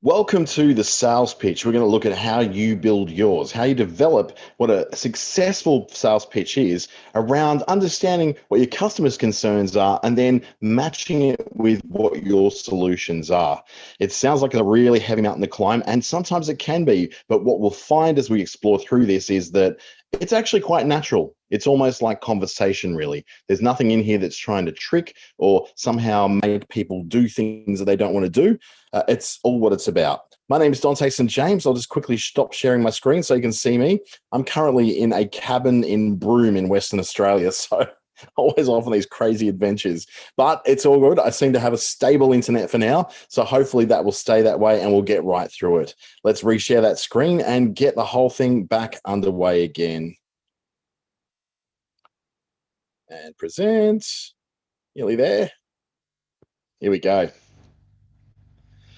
Welcome to the sales pitch. We're going to look at how you build yours, how you develop what a successful sales pitch is around understanding what your customers' concerns are and then matching it with what your solutions are. It sounds like a really heavy mountain to climb, and sometimes it can be. But what we'll find as we explore through this is that it's actually quite natural. It's almost like conversation, really. There's nothing in here that's trying to trick or somehow make people do things that they don't want to do. It's all what it's about. My name is Dante St. James. I'll just quickly stop sharing my screen so you can see me. I'm currently in a cabin in Broome in Western Australia, so always off on these crazy adventures. But it's all good. I seem to have a stable internet for now, so hopefully that will stay that way and we'll get right through it. Let's reshare that screen and get the whole thing back underway again. And present. Nearly there. Here we go.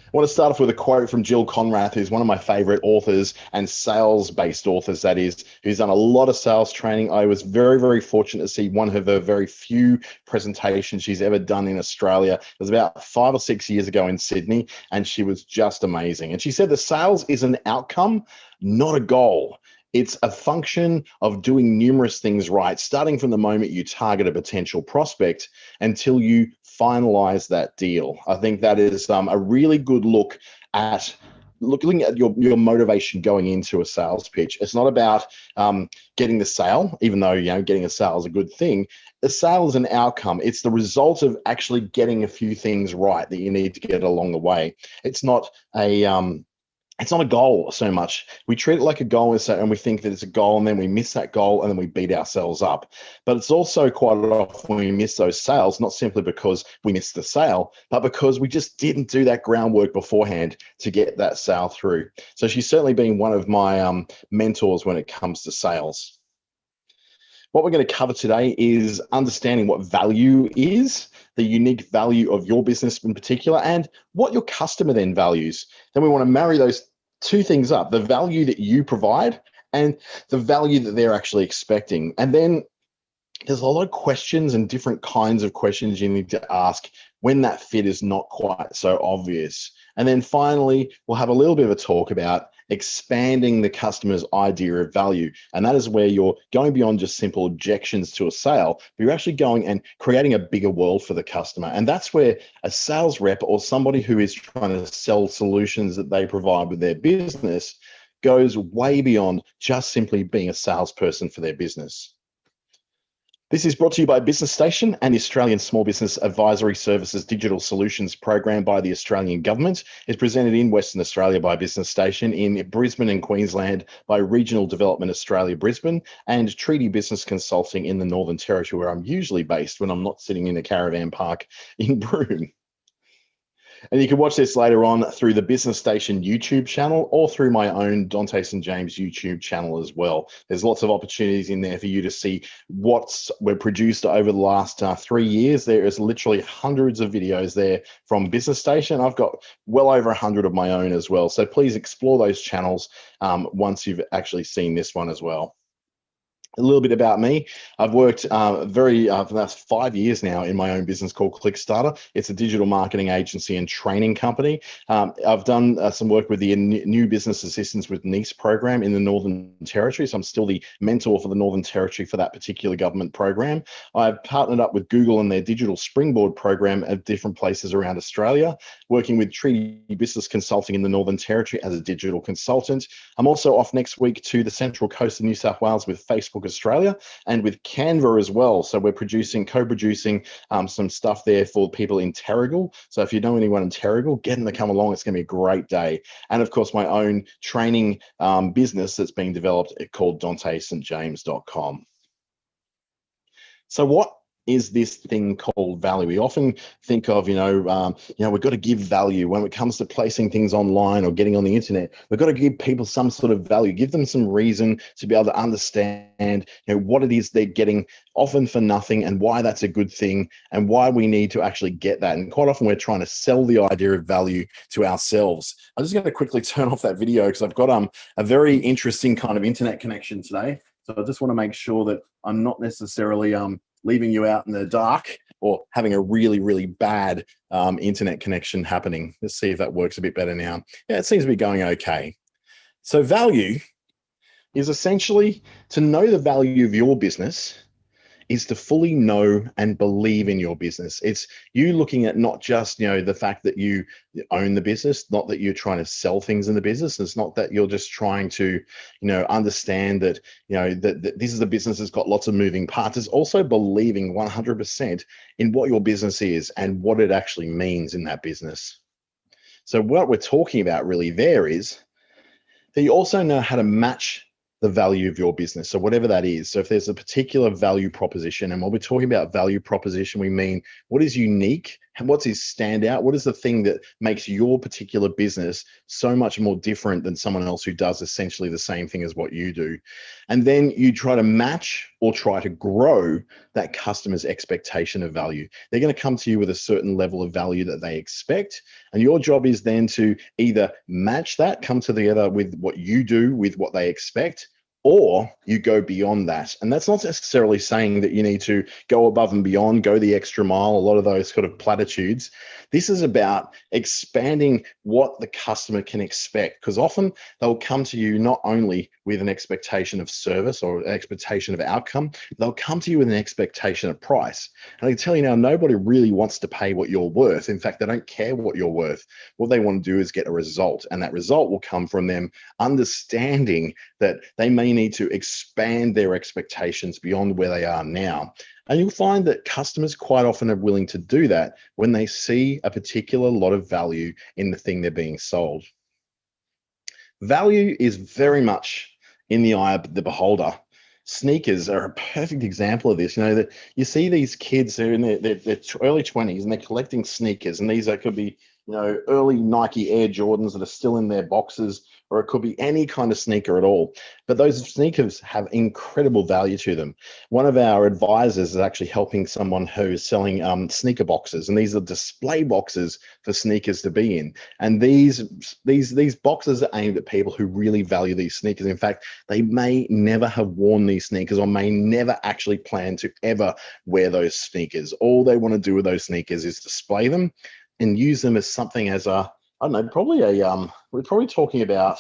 I want to start off with a quote from Jill Conrath, who's one of my favorite authors and sales-based authors, that is, who's done a lot of sales training. I was very, very fortunate to see one of her very few presentations she's ever done in Australia. It was about 5 or 6 years ago in Sydney, and she was just amazing. And she said the sales is an outcome, not a goal. It's a function of doing numerous things right, starting from the moment you target a potential prospect until you finalize that deal. I think that is a really good look at looking at your motivation going into a sales pitch. It's not about getting the sale, even though getting a sale is a good thing. The sale is an outcome. It's the result of actually getting a few things right that you need to get along the way. It's not a goal so much. We treat it like a goal and we think that it's a goal, and then we miss that goal and then we beat ourselves up. But it's also quite often we miss those sales, not simply because we missed the sale, but because we just didn't do that groundwork beforehand to get that sale through. So she's certainly been one of my mentors when it comes to sales. What we're going to cover today is understanding what value is, the unique value of your business in particular, and what your customer then values. Then we want to marry those two things up, the value that you provide and the value that they're actually expecting. And then there's a lot of questions and different kinds of questions you need to ask when that fit is not quite so obvious. And then finally, we'll have a little bit of a talk about expanding the customer's idea of value. And that is where you're going beyond just simple objections to a sale, but you're actually going and creating a bigger world for the customer. And that's where a sales rep or somebody who is trying to sell solutions that they provide with their business goes way beyond just simply being a salesperson for their business. This is brought to you by Business Station and the Australian Small Business Advisory Services Digital Solutions Program by the Australian Government. It's presented in Western Australia by Business Station, in Brisbane and Queensland by Regional Development Australia Brisbane, and Treaty Business Consulting in the Northern Territory, where I'm usually based when I'm not sitting in a caravan park in Broome. And you can watch this later on through the Business Station YouTube channel or through my own Dante St. James YouTube channel as well. There's lots of opportunities in there for you to see what's we've produced over the last 3 years. There is literally hundreds of videos there from Business Station. I've got well over 100 of my own as well. So please explore those channels once you've actually seen this one as well. A little bit about me. I've worked for the last 5 years now in my own business called ClickStarter. It's a digital marketing agency and training company. I've done some work with the New Business Assistance with NICE program in the Northern Territory. So I'm still the mentor for the Northern Territory for that particular government program. I've partnered up with Google and their Digital Springboard program at different places around Australia, working with Treaty Business Consulting in the Northern Territory as a digital consultant. I'm also off next week to the Central Coast of New South Wales with Facebook Australia and with Canva as well. So we're co-producing some stuff there for people in Terrigal. So if you know anyone in Terrigal, get them to come along. It's going to be a great day. And of course, my own training business that's being developed called DanteStJames.com. So what is this thing called value? We often think of, we've got to give value when it comes to placing things online or getting on the internet. We've got to give people some sort of value, give them some reason to be able to understand, what it is they're getting, often for nothing, and why that's a good thing, and why we need to actually get that. And quite often we're trying to sell the idea of value to ourselves. I'm just going to quickly turn off that video because I've got a very interesting kind of internet connection today. So I just want to make sure that I'm not necessarily leaving you out in the dark or having a really, really bad internet connection happening. Let's see if that works a bit better now. Yeah, it seems to be going okay. So value is essentially to know the value of your business is to fully know and believe in your business. It's you looking at not just, the fact that you own the business, not that you're trying to sell things in the business. It's not that you're just trying to, understand that, that this is a business that's got lots of moving parts. It's also believing 100% in what your business is and what it actually means in that business. So what we're talking about really there is that you also know how to match the value of your business. So whatever that is. So if there's a particular value proposition, and when we're talking about value proposition, we mean what is unique and what's his standout? What is the thing that makes your particular business so much more different than someone else who does essentially the same thing as what you do? And then you try to match or try to grow that customer's expectation of value. They're going to come to you with a certain level of value that they expect. And your job is then to either match that, come together with what you do, with what they expect, or you go beyond that. And that's not necessarily saying that you need to go above and beyond, go the extra mile, a lot of those sort of platitudes. This is about expanding what the customer can expect, because often they'll come to you not only with an expectation of service or an expectation of outcome, they'll come to you with an expectation of price. And I can tell you now, nobody really wants to pay what you're worth. In fact, they don't care what you're worth. What they want to do is get a result. And that result will come from them understanding that they may need to expand their expectations beyond where they are now. And you'll find that customers quite often are willing to do that when they see a particular lot of value in the thing they're being sold. Value is very much in the eye of the beholder. Sneakers are a perfect example of this. That you see these kids who are in their early 20s and they're collecting sneakers, and these could be early Nike Air Jordans that are still in their boxes, or it could be any kind of sneaker at all. But those sneakers have incredible value to them. One of our advisors is actually helping someone who's selling sneaker boxes, and these are display boxes for sneakers to be in. And these boxes are aimed at people who really value these sneakers. In fact, they may never have worn these sneakers or may never actually plan to ever wear those sneakers. All they want to do with those sneakers is display them and use them as something as we're probably talking about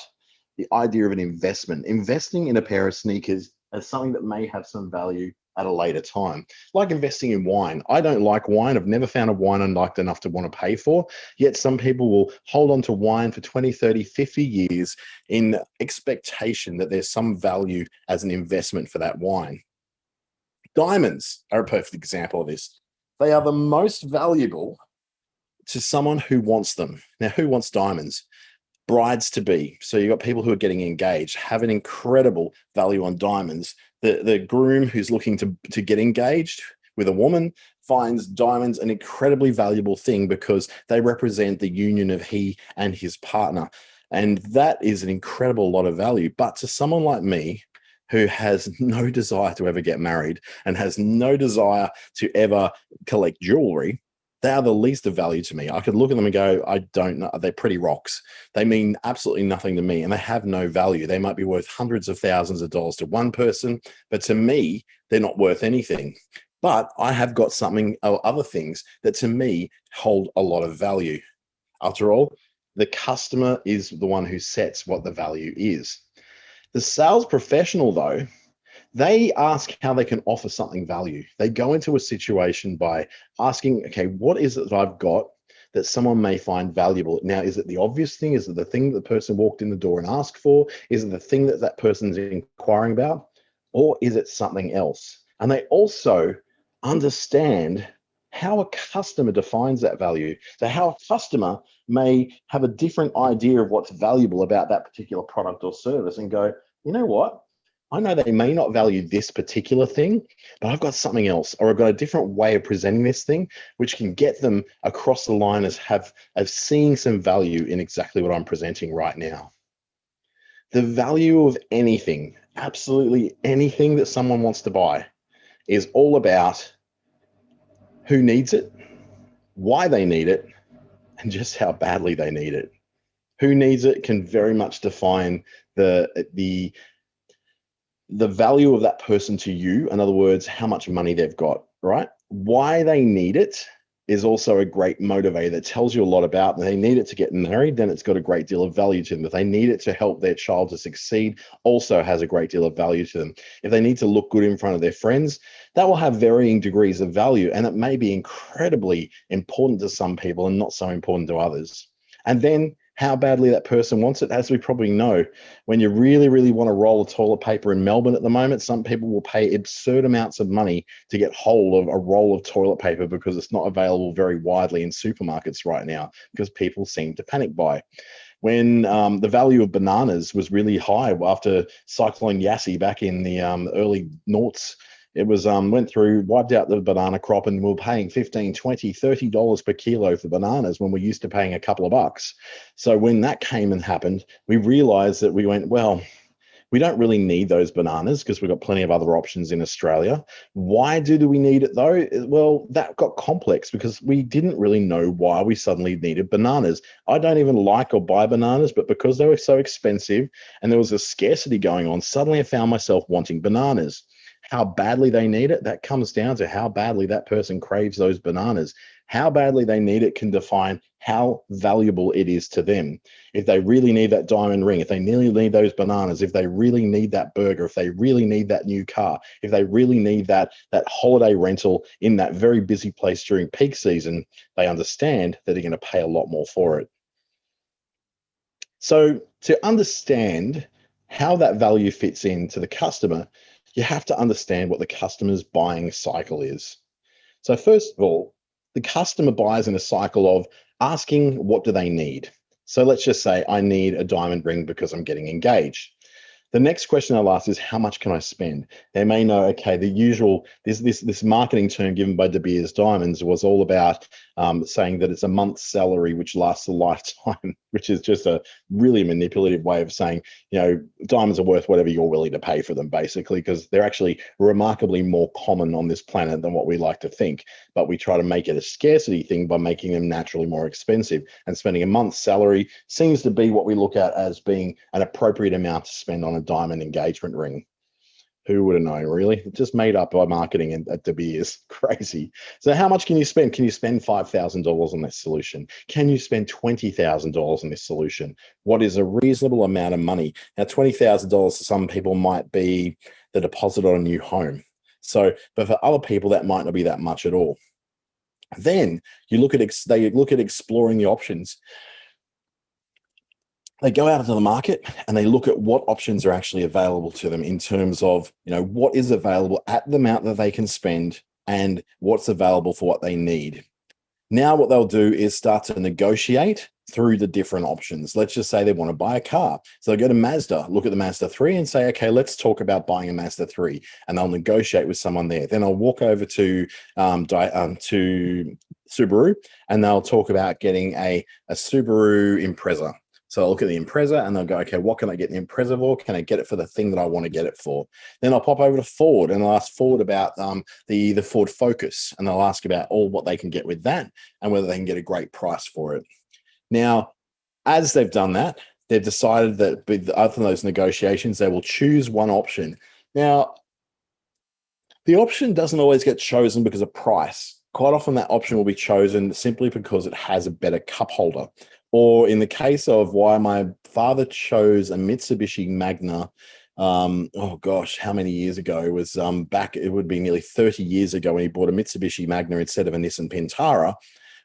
the idea of an investment, investing in a pair of sneakers as something that may have some value at a later time, like investing in wine. I don't like wine. I've never found a wine I liked enough to want to pay for. Yet some people will hold on to wine for 20, 30, 50 years in expectation that there's some value as an investment for that wine. Diamonds are a perfect example of this. They are the most valuable to someone who wants them. Now, who wants diamonds? Brides to be. So you've got people who are getting engaged, have an incredible value on diamonds. The groom who's looking to get engaged with a woman finds diamonds an incredibly valuable thing because they represent the union of he and his partner. And that is an incredible lot of value. But to someone like me, who has no desire to ever get married and has no desire to ever collect jewelry, they are the least of value to me. I could look at them and go, I don't know. They're pretty rocks. They mean absolutely nothing to me, and they have no value. They might be worth hundreds of thousands of dollars to one person, but to me, they're not worth anything. But I have got something or other things that to me hold a lot of value. After all, the customer is the one who sets what the value is. The sales professional, though, they ask how they can offer something value. They go into a situation by asking, okay, what is it that I've got that someone may find valuable? Now, is it the obvious thing? Is it the thing that the person walked in the door and asked for? Is it the thing that that person's inquiring about? Or is it something else? And they also understand how a customer defines that value. So how a customer may have a different idea of what's valuable about that particular product or service and go, you know what? I know they may not value this particular thing, but I've got something else, or I've got a different way of presenting this thing, which can get them across the line as seeing some value in exactly what I'm presenting right now. The value of anything, absolutely anything that someone wants to buy, is all about who needs it, why they need it, and just how badly they need it. Who needs it can very much define the value of that person to you. In other words, how much money they've got, right? why they need it is also a great motivator that tells you a lot about them. They need it to get married, then it's got a great deal of value to them. If they need it to help their child to succeed, also has a great deal of value to them. If they need to look good in front of their friends, that will have varying degrees of value, and it may be incredibly important to some people and not so important to others. And then how badly that person wants it, as we probably know, when you really, really want a roll of toilet paper in Melbourne at the moment, some people will pay absurd amounts of money to get hold of a roll of toilet paper because it's not available very widely in supermarkets right now because people seem to panic buy. When the value of bananas was really high after Cyclone Yassi back in the early noughts, it was went through, wiped out the banana crop, and we were paying $15, $20, $30 per kilo for bananas when we're used to paying a couple of bucks. So when that came and happened, we realized that we went, well, we don't really need those bananas because we've got plenty of other options in Australia. Why do we need it though? Well, that got complex because we didn't really know why we suddenly needed bananas. I don't even like or buy bananas, but because they were so expensive and there was a scarcity going on, suddenly I found myself wanting bananas. How badly they need it, that comes down to how badly that person craves those bananas. How badly they need it can define how valuable it is to them. If they really need that diamond ring, if they really need those bananas, if they really need that burger, if they really need that new car, if they really need that holiday rental in that very busy place during peak season, they understand that they're going to pay a lot more for it. So to understand how that value fits into the customer, you have to understand what the customer's buying cycle is. So first of all, the customer buys in a cycle of asking, what do they need? So let's just say I need a diamond ring because I'm getting engaged. The next question I'll ask is, how much can I spend? They may know, okay, the usual, this marketing term given by De Beers Diamonds was all about saying that it's a month's salary which lasts a lifetime, which is just a really manipulative way of saying, diamonds are worth whatever you're willing to pay for them, basically, because they're actually remarkably more common on this planet than what we like to think. But we try to make it a scarcity thing by making them naturally more expensive. And spending a month's salary seems to be what we look at as being an appropriate amount to spend on a diamond engagement ring. Who would have known, really? Just made up by marketing at De Beers. Crazy. So how much can you spend? Can you spend $5,000 on this solution? Can you spend $20,000 on this solution? What is a reasonable amount of money? Now, $20,000 to some people might be the deposit on a new home. But for other people, that might not be that much at all. Then they look at exploring the options. They go out into the market and they look at what options are actually available to them in terms of, what is available at the amount that they can spend and what's available for what they need. Now, what they'll do is start to negotiate through the different options. Let's just say they want to buy a car. So they go to Mazda, look at the Mazda 3 and say, okay, let's talk about buying a Mazda 3. And they'll negotiate with someone there. Then I'll walk over to Subaru and they'll talk about getting a Subaru Impreza. So I'll look at the Impreza and they'll go, okay, what can I get the Impreza for? Can I get it for the thing that I want to get it for? Then I'll pop over to Ford and I'll ask Ford about the Ford Focus, and they'll ask about all what they can get with that and whether they can get a great price for it. Now, as they've done that, they've decided that with other than those negotiations, they will choose one option. Now, the option doesn't always get chosen because of price. Quite often that option will be chosen simply because it has a better cup holder. Or in the case of why my father chose a Mitsubishi Magna, how many years ago? It was it would be nearly 30 years ago when he bought a Mitsubishi Magna instead of a Nissan Pintara,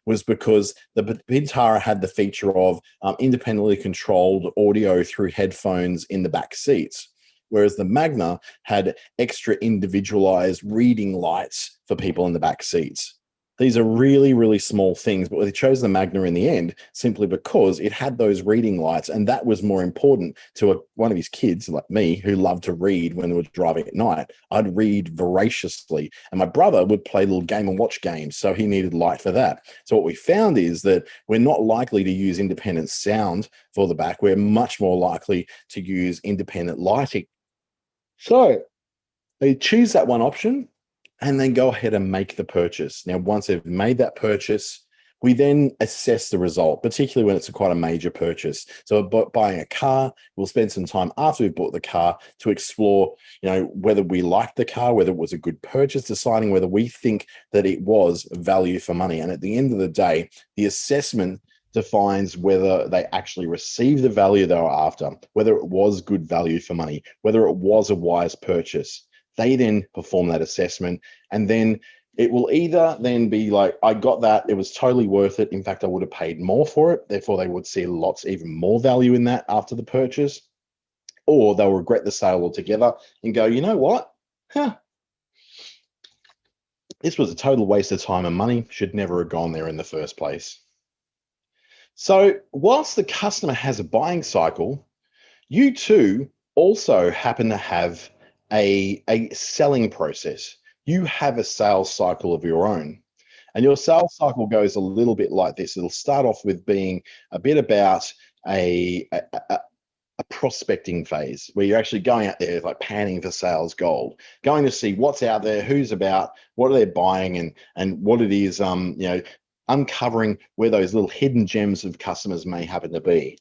was because the Pintara had the feature of independently controlled audio through headphones in the back seats, whereas the Magna had extra individualized reading lights for people in the back seats. These are really, really small things, but they chose the Magna in the end simply because it had those reading lights, and that was more important to one of his kids, like me, who loved to read when they were driving at night. I'd read voraciously, and my brother would play little Game & Watch games, so he needed light for that. So what we found is that we're not likely to use independent sound for the back. We're much more likely to use independent lighting. So they choose that one option and then go ahead and make the purchase. Now, once they've made that purchase, We then assess the result, particularly when it's quite a major purchase. So buying a car, we'll spend some time after we've bought the car to explore, whether we liked the car, whether it was a good purchase, deciding whether we think that it was value for money. And at the end of the day, the assessment defines whether they actually received the value they were after, whether it was good value for money, whether it was a wise purchase. They then perform that assessment, and then it will either then be like, I got that, it was totally worth it. In fact, I would have paid more for it. Therefore, they would see even more value in that after the purchase. Or they'll regret the sale altogether and go, you know what? This was a total waste of time and money. Should never have gone there in the first place. So whilst the customer has a buying cycle, you too also happen to have a selling process. You have a sales cycle of your own. And your sales cycle goes a little bit like this. It'll start off with being a bit about a prospecting phase where you're actually going out there like panning for sales gold, going to see what's out there, who's about, what are they buying, and what it is, uncovering where those little hidden gems of customers may happen to be.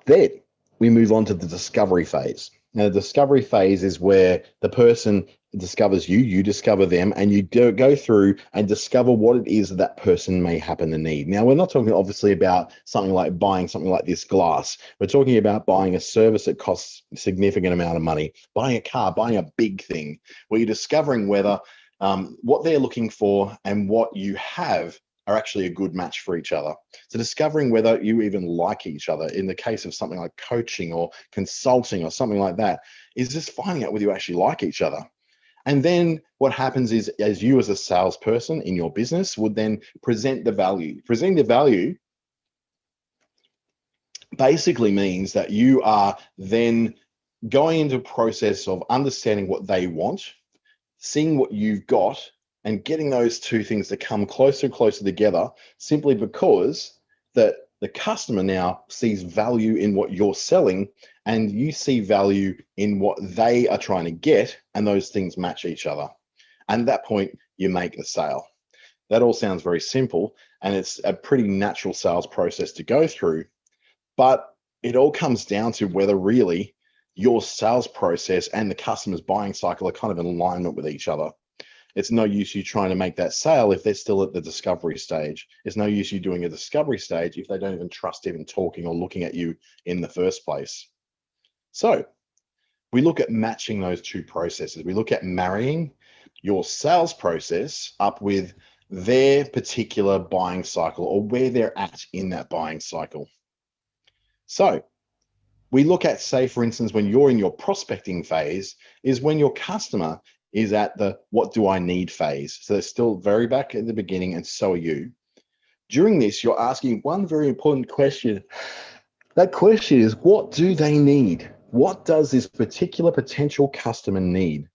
Then we move on to the discovery phase. Now, the discovery phase is where the person discovers you, you discover them, and you go through and discover what it is that person may happen to need. Now, we're not talking obviously about something like buying something like this glass. We're talking about buying a service that costs a significant amount of money, buying a car, buying a big thing, where you're discovering whether what they're looking for and what you have are actually a good match for each other. So discovering whether you even like each other in the case of something like coaching or consulting or something like that is just finding out whether you actually like each other. And then what happens is, as you as a salesperson in your business would then present the value. Presenting the value basically means that you are then going into a process of understanding what they want, seeing what you've got, and getting those two things to come closer and closer together, simply because that the customer now sees value in what you're selling and you see value in what they are trying to get, and those things match each other. And at that point, you make the sale. That all sounds very simple, and it's a pretty natural sales process to go through, but it all comes down to whether really your sales process and the customer's buying cycle are kind of in alignment with each other. It's no use you trying to make that sale if they're still at the discovery stage. It's no use you doing a discovery stage if they don't even trust even talking or looking at you in the first place. So we look at matching those two processes. We look at marrying your sales process up with their particular buying cycle or where they're at in that buying cycle. So we look at, say, for instance, when you're in your prospecting phase, is when your customer is at the what do I need phase. So they're still very back at the beginning, and so are you. During this, you're asking one very important question. That question is, what do they need? What does this particular potential customer need?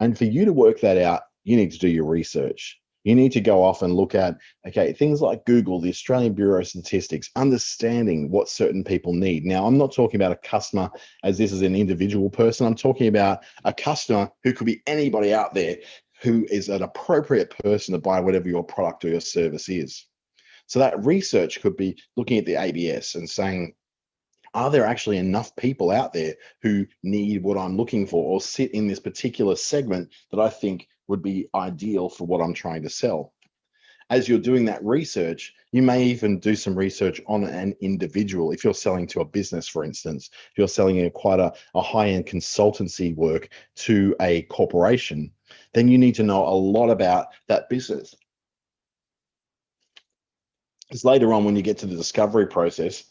And for you to work that out, you need to do your research. You need to go off and look at, okay, things like Google, the Australian Bureau of Statistics, understanding what certain people need. Now, I'm not talking about a customer as this is an individual person. I'm talking about a customer who could be anybody out there who is an appropriate person to buy whatever your product or your service is. So that research could be looking at the ABS and saying, are there actually enough people out there who need what I'm looking for or sit in this particular segment that I think would be ideal for what I'm trying to sell? As you're doing that research, you may even do some research on an individual. If you're selling to a business, for instance, if you're selling quite a high-end consultancy work to a corporation, then you need to know a lot about that business. Because later on, when you get to the discovery process,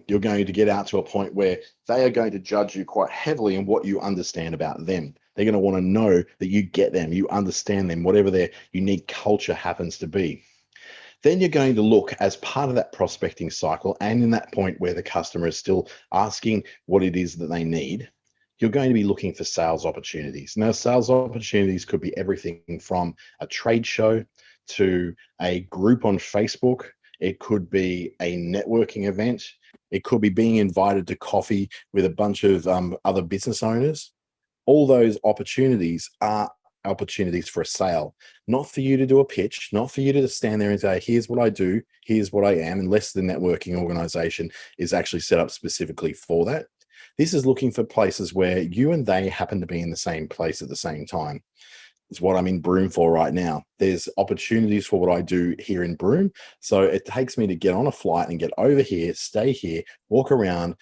you're going to get out to a point where they are going to judge you quite heavily on what you understand about them. They're going to want to know that you get them, you understand them, whatever their unique culture happens to be. Then you're going to look as part of that prospecting cycle, and in that point where the customer is still asking what it is that they need, you're going to be looking for sales opportunities. Now, sales opportunities could be everything from a trade show to a group on Facebook. It could be a networking event. It could be being invited to coffee with a bunch of other business owners. All those opportunities are opportunities for a sale, not for you to do a pitch, not for you to stand there and say, here's what I do, here's what I am, unless the networking organization is actually set up specifically for that. This is looking for places where you and they happen to be in the same place at the same time. It's what I'm in Broome for right now. There's opportunities for what I do here in Broome. So it takes me to get on a flight and get over here, stay here, walk around,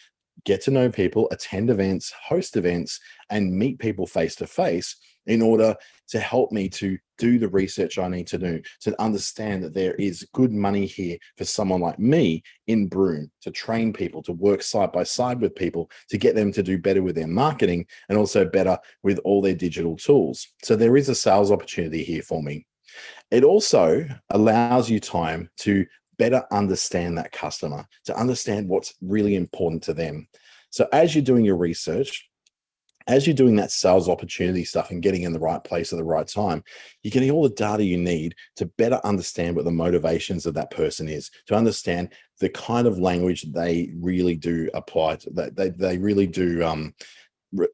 get to know people, attend events, host events, and meet people face to face in order to help me to do the research I need to do, to understand that there is good money here for someone like me in Broome, to train people, to work side by side with people, to get them to do better with their marketing and also better with all their digital tools. So there is a sales opportunity here for me. It also allows you time to better understand that customer, to understand what's really important to them. So as you're doing your research, as you're doing that sales opportunity stuff and getting in the right place at the right time, you're getting all the data you need to better understand what the motivations of that person is, to understand the kind of language they really do apply to, that they really do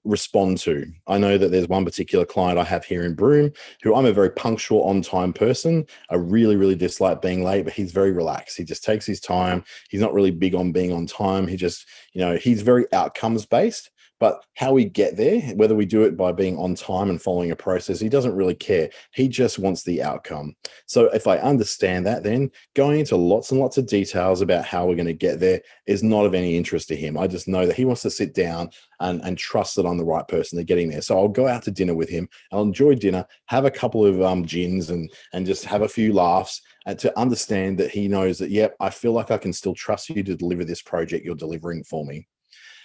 respond to. I know that there's one particular client I have here in Broome who I'm a very punctual, on-time person. I really, really dislike being late, but he's very relaxed. He just takes his time. He's not really big on being on time. He just, he's very outcomes based. But how we get there, whether we do it by being on time and following a process, he doesn't really care. He just wants the outcome. So if I understand that, then going into lots and lots of details about how we're going to get there is not of any interest to him. I just know that he wants to sit down and trust that I'm the right person to getting there. So I'll go out to dinner with him. I'll enjoy dinner, have a couple of gins and just have a few laughs, and to understand that he knows that, yep, I feel like I can still trust you to deliver this project you're delivering for me.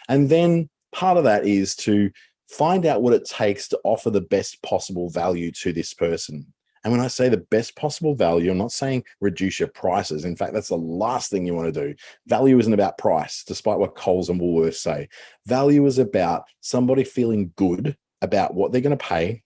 And then part of that is to find out what it takes to offer the best possible value to this person. And when I say the best possible value, I'm not saying reduce your prices. In fact, that's the last thing you want to do. Value isn't about price, despite what Coles and Woolworths say. Value is about somebody feeling good about what they're going to pay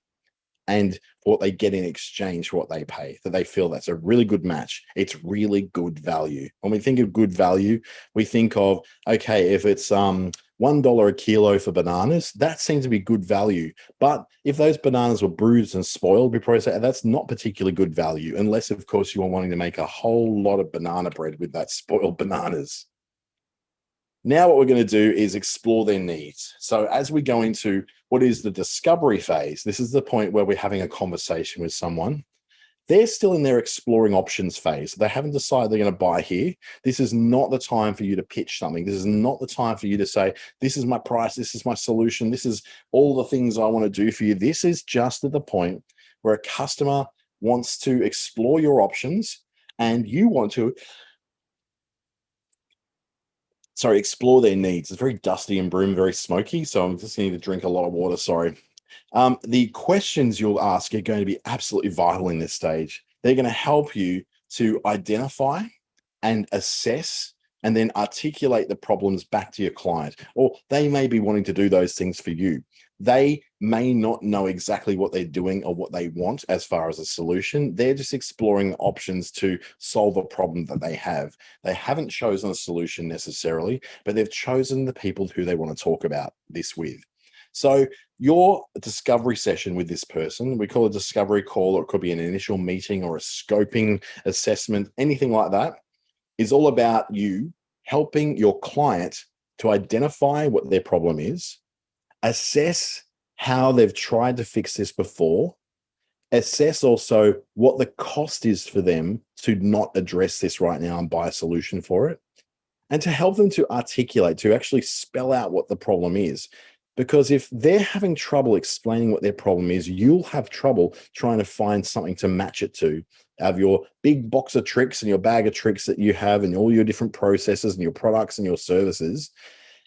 and what they get in exchange for what they pay, that they feel that's a really good match. It's really good value. When we think of good value, we think of, okay, if it's $1 a kilo for bananas, that seems to be good value. But if those bananas were bruised and spoiled, we probably say that's not particularly good value, unless, of course, you are wanting to make a whole lot of banana bread with that spoiled bananas. Now what we're going to do is explore their needs. So as we go into what is the discovery phase, this is the point where we're having a conversation with someone. They're still in their exploring options phase. They haven't decided they're going to buy here. This is not the time for you to pitch something. This is not the time for you to say, this is my price, this is my solution, this is all the things I want to do for you. This is just at the point where a customer wants to explore your options and you want to explore their needs. It's very dusty in Broome, very smoky, so I'm just need to drink a lot of water, sorry. The questions you'll ask are going to be absolutely vital in this stage. They're going to help you to identify and assess and then articulate the problems back to your client. Or they may be wanting to do those things for you. They may not know exactly what they're doing or what they want as far as a solution. They're just exploring options to solve a problem that they have. They haven't chosen a solution necessarily, but they've chosen the people who they want to talk about this with. So your discovery session with this person, we call it a discovery call, or it could be an initial meeting or a scoping assessment, anything like that, is all about you helping your client to identify what their problem is, assess how they've tried to fix this before, assess also what the cost is for them to not address this right now and buy a solution for it, and to help them to articulate, to actually spell out what the problem is. Because if they're having trouble explaining what their problem is, you'll have trouble trying to find something to match it to. Out of your big box of tricks and your bag of tricks that you have and all your different processes and your products and your services,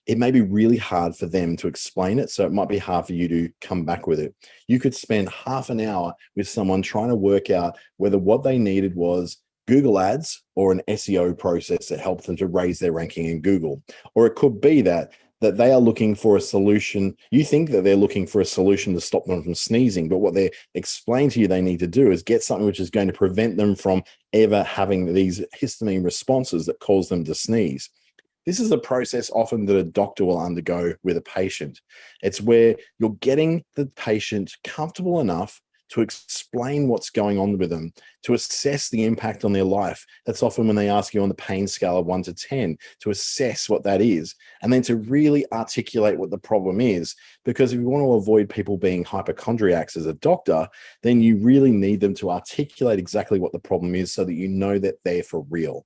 it may be really hard for them to explain it. So it might be hard for you to come back with it. You could spend half an hour with someone trying to work out whether what they needed was Google Ads or an SEO process that helped them to raise their ranking in Google. Or it could be that they are looking for a solution. You think that they're looking for a solution to stop them from sneezing, but what they explain to you they need to do is get something which is going to prevent them from ever having these histamine responses that cause them to sneeze. This is a process often that a doctor will undergo with a patient. It's where you're getting the patient comfortable enough to explain what's going on with them, to assess the impact on their life. That's often when they ask you on the pain scale of 1 to 10, to assess what that is, and then to really articulate what the problem is. Because if you want to avoid people being hypochondriacs as a doctor, then you really need them to articulate exactly what the problem is so that you know that they're for real.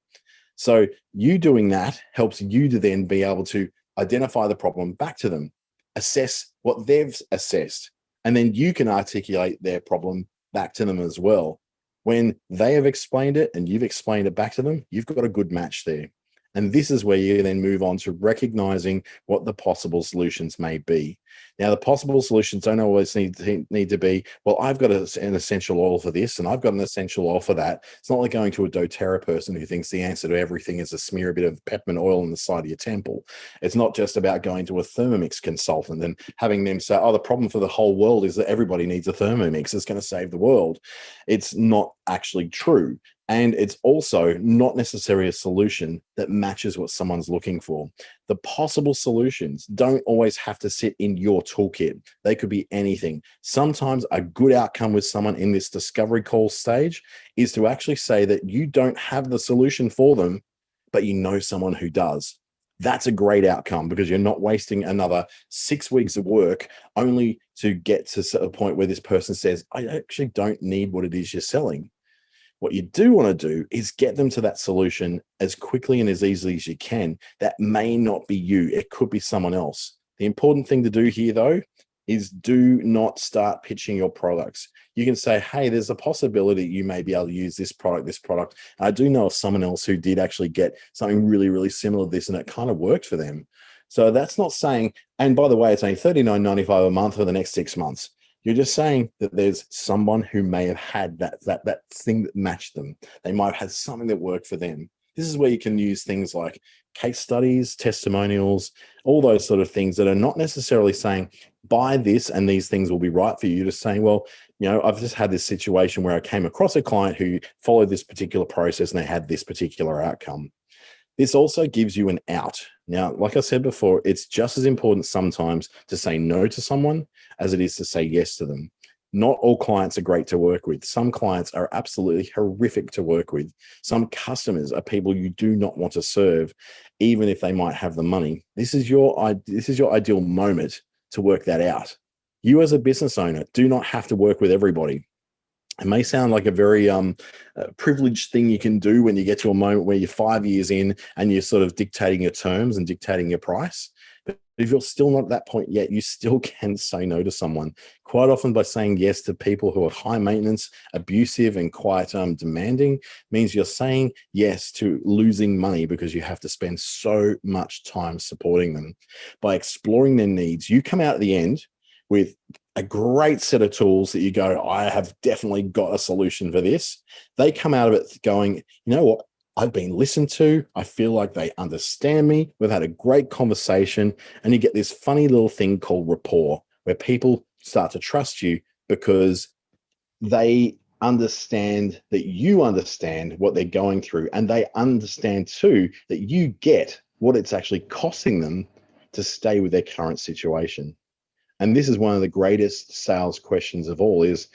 So you doing that helps you to then be able to identify the problem back to them, assess what they've assessed, and then you can articulate their problem back to them as well. When they have explained it and you've explained it back to them, you've got a good match there. And this is where you then move on to recognizing what the possible solutions may be. Now, the possible solutions don't always need to be, well, I've got an essential oil for this and I've got an essential oil for that. It's not like going to a doTERRA person who thinks the answer to everything is to smear a bit of peppermint oil on the side of your temple. It's not just about going to a Thermomix consultant and having them say, oh, the problem for the whole world is that everybody needs a Thermomix. It's going to save the world. It's not actually true. And it's also not necessarily a solution that matches what someone's looking for. The possible solutions don't always have to sit in your toolkit. They could be anything. Sometimes a good outcome with someone in this discovery call stage is to actually say that you don't have the solution for them, but you know someone who does. That's a great outcome because you're not wasting another 6 weeks of work only to get to a point where this person says, I actually don't need what it is you're selling. What you do want to do is get them to that solution as quickly and as easily as you can. That may not be you. It could be someone else. The important thing to do here, though, is do not start pitching your products. You can say, hey, there's a possibility you may be able to use this product, this product. I do know of someone else who did actually get something really, really similar to this, and it kind of worked for them. So that's not saying, and by the way, it's only $39.95 a month for the next 6 months. You're just saying that there's someone who may have had that thing that matched them. They might have had something that worked for them. This is where you can use things like case studies, testimonials, all those sort of things that are not necessarily saying, buy this and these things will be right for you. Just saying, well, I've just had this situation where I came across a client who followed this particular process and they had this particular outcome. This also gives you an out. Now, like I said before, it's just as important sometimes to say no to someone as it is to say yes to them. Not all clients are great to work with. Some clients are absolutely horrific to work with. Some customers are people you do not want to serve, even if they might have the money. This is your ideal moment to work that out. You as a business owner do not have to work with everybody. It may sound like a very privileged thing you can do when you get to a moment where you're 5 years in and you're sort of dictating your terms and dictating your price. But if you're still not at that point yet, you still can say no to someone. Quite often by saying yes to people who are high maintenance, abusive, and quite demanding means you're saying yes to losing money because you have to spend so much time supporting them. By exploring their needs, you come out at the end with a great set of tools that you go, I have definitely got a solution for this. They come out of it going, you know what? I've been listened to. I feel like they understand me. We've had a great conversation. And you get this funny little thing called rapport, where people start to trust you because they understand that you understand what they're going through. And they understand too that you get what it's actually costing them to stay with their current situation. And this is one of the greatest sales questions of all is,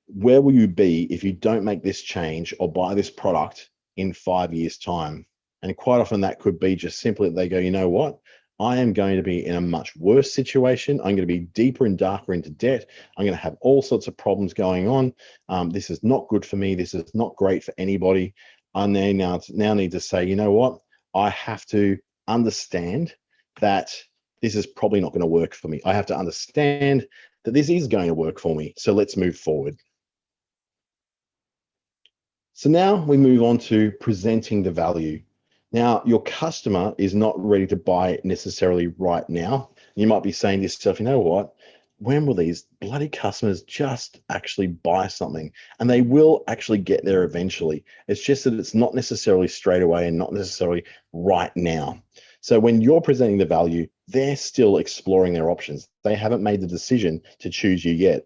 where will you be if you don't make this change or buy this product in 5 years' time? And quite often that could be just simply that they go, you know what? I am going to be in a much worse situation. I'm going to be deeper and darker into debt. I'm going to have all sorts of problems going on. This is not good for me. This is not great for anybody. I now need to say, you know what? I have to understand that this is probably not going to work for me. I have to understand that this is going to work for me. So let's move forward. So now we move on to presenting the value. Now, your customer is not ready to buy necessarily right now. You might be saying to yourself, you know what? When will these bloody customers just actually buy something? And they will actually get there eventually. It's just that it's not necessarily straight away and not necessarily right now. So when you're presenting the value, they're still exploring their options. They haven't made the decision to choose you yet.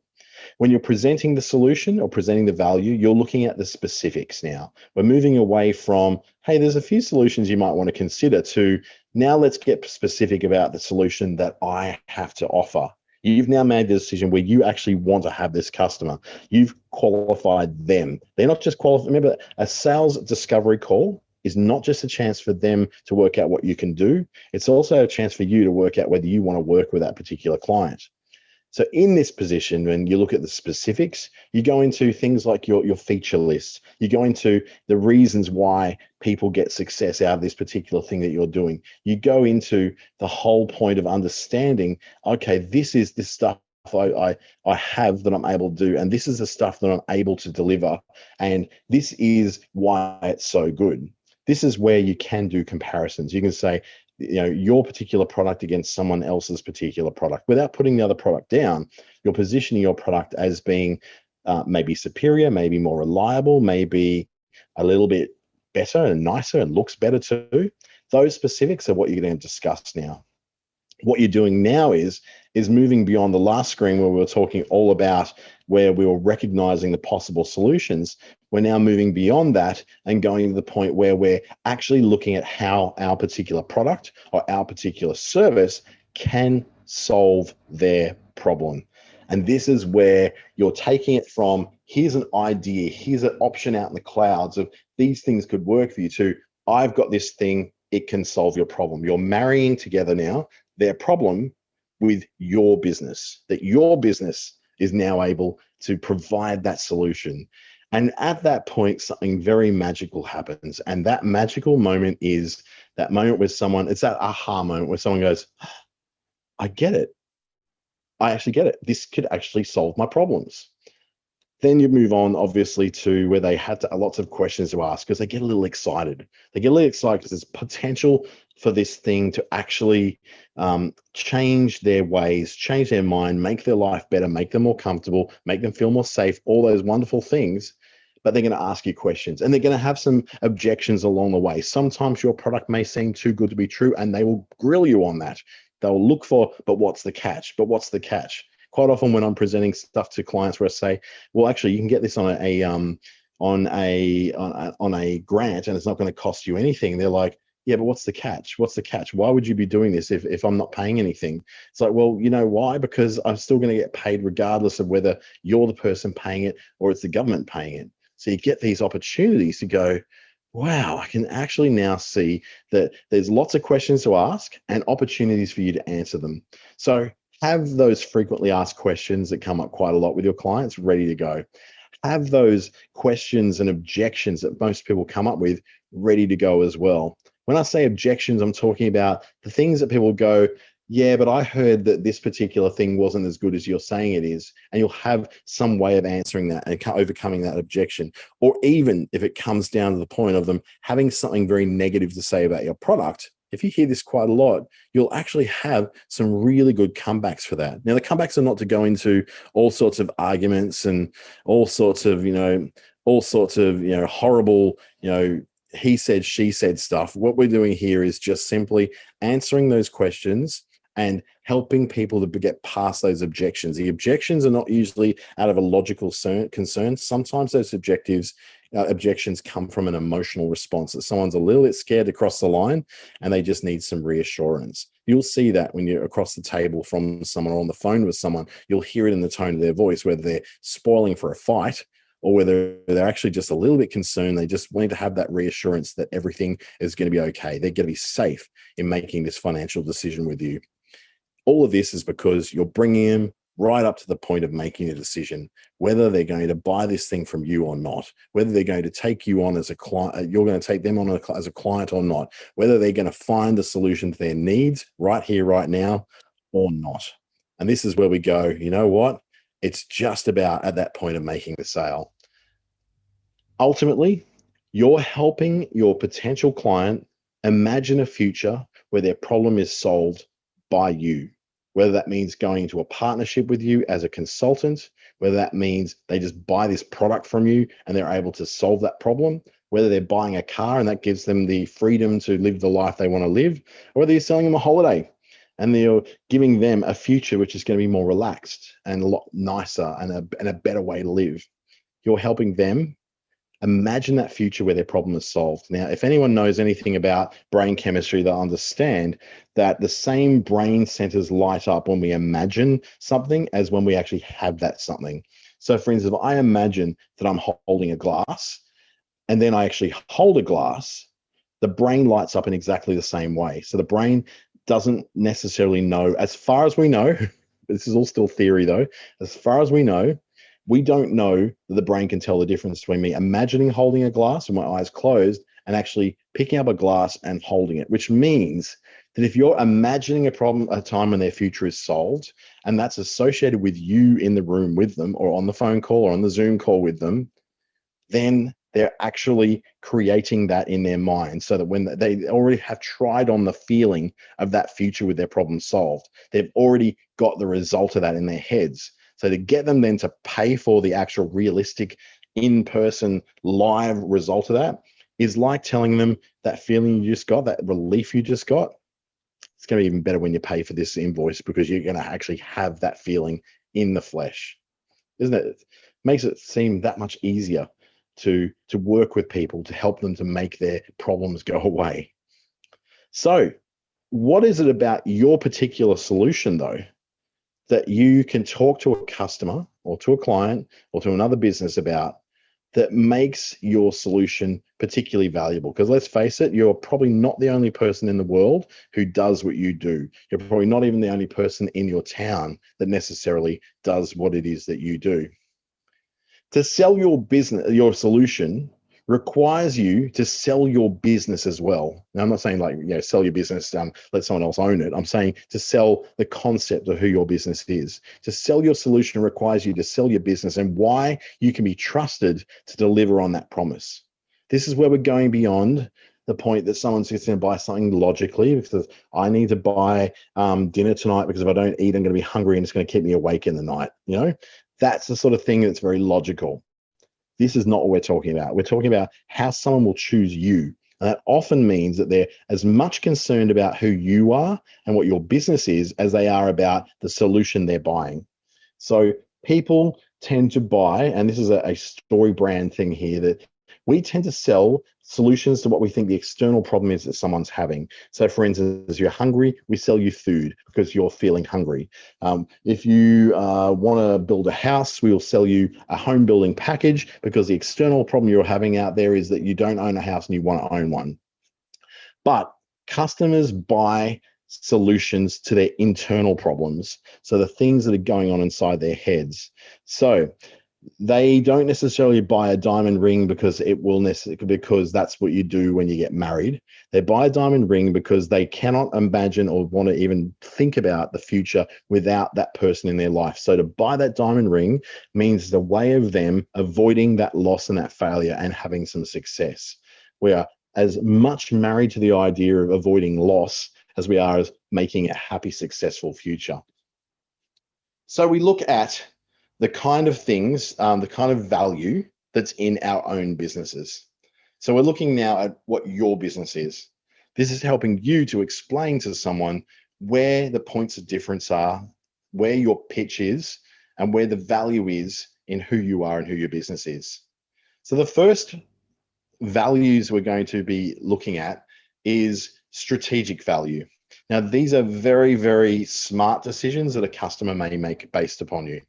When you're presenting the solution or presenting the value, you're looking at the specifics now. We're moving away from, hey, there's a few solutions you might want to consider, to now let's get specific about the solution that I have to offer. You've now made the decision where you actually want to have this customer. You've qualified them. They're not just qualified. Remember, a sales discovery call is not just a chance for them to work out what you can do. It's also a chance for you to work out whether you want to work with that particular client. So in this position, when you look at the specifics, you go into things like your feature list. You go into the reasons why people get success out of this particular thing that you're doing. You go into the whole point of understanding, okay, this is this stuff I have that I'm able to do, and this is the stuff that I'm able to deliver, and this is why it's so good. This is where you can do comparisons. You can say, your particular product against someone else's particular product without putting the other product down. You're positioning your product as being maybe superior, maybe more reliable, maybe a little bit better and nicer and looks better too. Those specifics are what you're going to discuss now. What you're doing now is moving beyond the last screen where we were talking all about where we were recognizing the possible solutions. We're now moving beyond that and going to the point where we're actually looking at how our particular product or our particular service can solve their problem. And this is where you're taking it from, here's an idea, here's an option out in the clouds of these things could work for you, to I've got this thing, it can solve your problem. You're marrying together now their problem with your business, that your business is now able to provide that solution. And at that point, something very magical happens. And that magical moment is that moment where someone, it's that aha moment where someone goes, I get it. I actually get it. This could actually solve my problems. Then you move on, obviously, to where they had lots of questions to ask because they get a little excited. They get a little excited because there's potential for this thing to actually change their ways, change their mind, make their life better, make them more comfortable, make them feel more safe, all those wonderful things. But they're going to ask you questions and they're going to have some objections along the way. Sometimes your product may seem too good to be true and they will grill you on that. They'll look for, but what's the catch? But what's the catch? Quite often when I'm presenting stuff to clients where I say, well, actually, you can get this on a grant and it's not going to cost you anything. They're like, yeah, but what's the catch? What's the catch? Why would you be doing this if I'm not paying anything? It's like, well, you know why? Because I'm still going to get paid regardless of whether you're the person paying it or it's the government paying it. So you get these opportunities to go, wow, I can actually now see that there's lots of questions to ask and opportunities for you to answer them. So have those frequently asked questions that come up quite a lot with your clients ready to go. Have those questions and objections that most people come up with ready to go as well. When I say objections, I'm talking about the things that people go, yeah, but I heard that this particular thing wasn't as good as you're saying it is. And you'll have some way of answering that and overcoming that objection. Or even if it comes down to the point of them having something very negative to say about your product, if you hear this quite a lot, you'll actually have some really good comebacks for that. Now, the comebacks are not to go into all sorts of arguments and all sorts of horrible, he said, she said stuff. What we're doing here is just simply answering those questions and helping people to get past those objections. The objections are not usually out of a logical concern. Sometimes those objections come from an emotional response that someone's a little bit scared to cross the line and they just need some reassurance. You'll see that when you're across the table from someone or on the phone with someone. You'll hear it in the tone of their voice, whether they're spoiling for a fight or whether they're actually just a little bit concerned. They just want to have that reassurance that everything is going to be okay. They're going to be safe in making this financial decision with you. All of this is because you're bringing them right up to the point of making a decision, whether they're going to buy this thing from you or not, whether they're going to take you on as a client, you're going to take them on as a client or not, whether they're going to find a solution to their needs right here, right now, or not. And this is where we go, you know what? It's just about at that point of making the sale. Ultimately, you're helping your potential client imagine a future where their problem is solved by you. Whether that means going into a partnership with you as a consultant, whether that means they just buy this product from you and they're able to solve that problem, whether they're buying a car and that gives them the freedom to live the life they want to live, or whether you're selling them a holiday and they're giving them a future which is going to be more relaxed and a lot nicer and a better way to live. You're helping them Imagine that future where their problem is solved. Now, if anyone knows anything about brain chemistry, they'll understand that the same brain centers light up when we imagine something as when we actually have that something. So, for instance, if I imagine that I'm holding a glass and then I actually hold a glass, the brain lights up in exactly the same way. So the brain doesn't necessarily know, as far as we know, this is all still theory though, as far as we don't know that the brain can tell the difference between me imagining holding a glass with my eyes closed and actually picking up a glass and holding it, which means that if you're imagining a time when their future is solved, and that's associated with you in the room with them or on the phone call or on the Zoom call with them, then they're actually creating that in their mind so that when they already have tried on the feeling of that future with their problem solved, they've already got the result of that in their heads. So to get them then to pay for the actual realistic in-person live result of that is like telling them that feeling you just got, that relief you just got, it's going to be even better when you pay for this invoice because you're going to actually have that feeling in the flesh. Isn't it? It makes it seem that much easier to work with people to help them to make their problems go away. So what is it about your particular solution though that you can talk to a customer or to a client or to another business about that makes your solution particularly valuable? Because let's face it, you're probably not the only person in the world who does what you do. You're probably not even the only person in your town that necessarily does what it is that you do. To sell your business, your solution requires you to sell your business as well. Now, I'm not saying like, sell your business, let someone else own it. I'm saying to sell the concept of who your business is. To sell your solution requires you to sell your business and why you can be trusted to deliver on that promise. This is where we're going beyond the point that someone's just going to buy something logically because I need to buy dinner tonight because if I don't eat, I'm going to be hungry and it's going to keep me awake in the night. That's the sort of thing that's very logical. This is not what we're talking about. We're talking about how someone will choose you. And that often means that they're as much concerned about who you are and what your business is as they are about the solution they're buying. So people tend to buy, and this is a story brand thing here, that we tend to sell solutions to what we think the external problem is that someone's having. So for instance, you're hungry, we sell you food because you're feeling hungry. If you want to build a house, we will sell you a home building package because the external problem you're having out there is that you don't own a house and you want to own one. But customers buy solutions to their internal problems. So the things that are going on inside their heads. So they don't necessarily buy a diamond ring because because that's what you do when you get married. They buy a diamond ring because they cannot imagine or want to even think about the future without that person in their life. So to buy that diamond ring means the way of them avoiding that loss and that failure and having some success. We are as much married to the idea of avoiding loss as we are as making a happy, successful future. So we look at the kind of things, the kind of value that's in our own businesses. So we're looking now at what your business is. This is helping you to explain to someone where the points of difference are, where your pitch is, and where the value is in who you are and who your business is. So the first values we're going to be looking at is strategic value. Now, these are very, very smart decisions that a customer may make based upon you.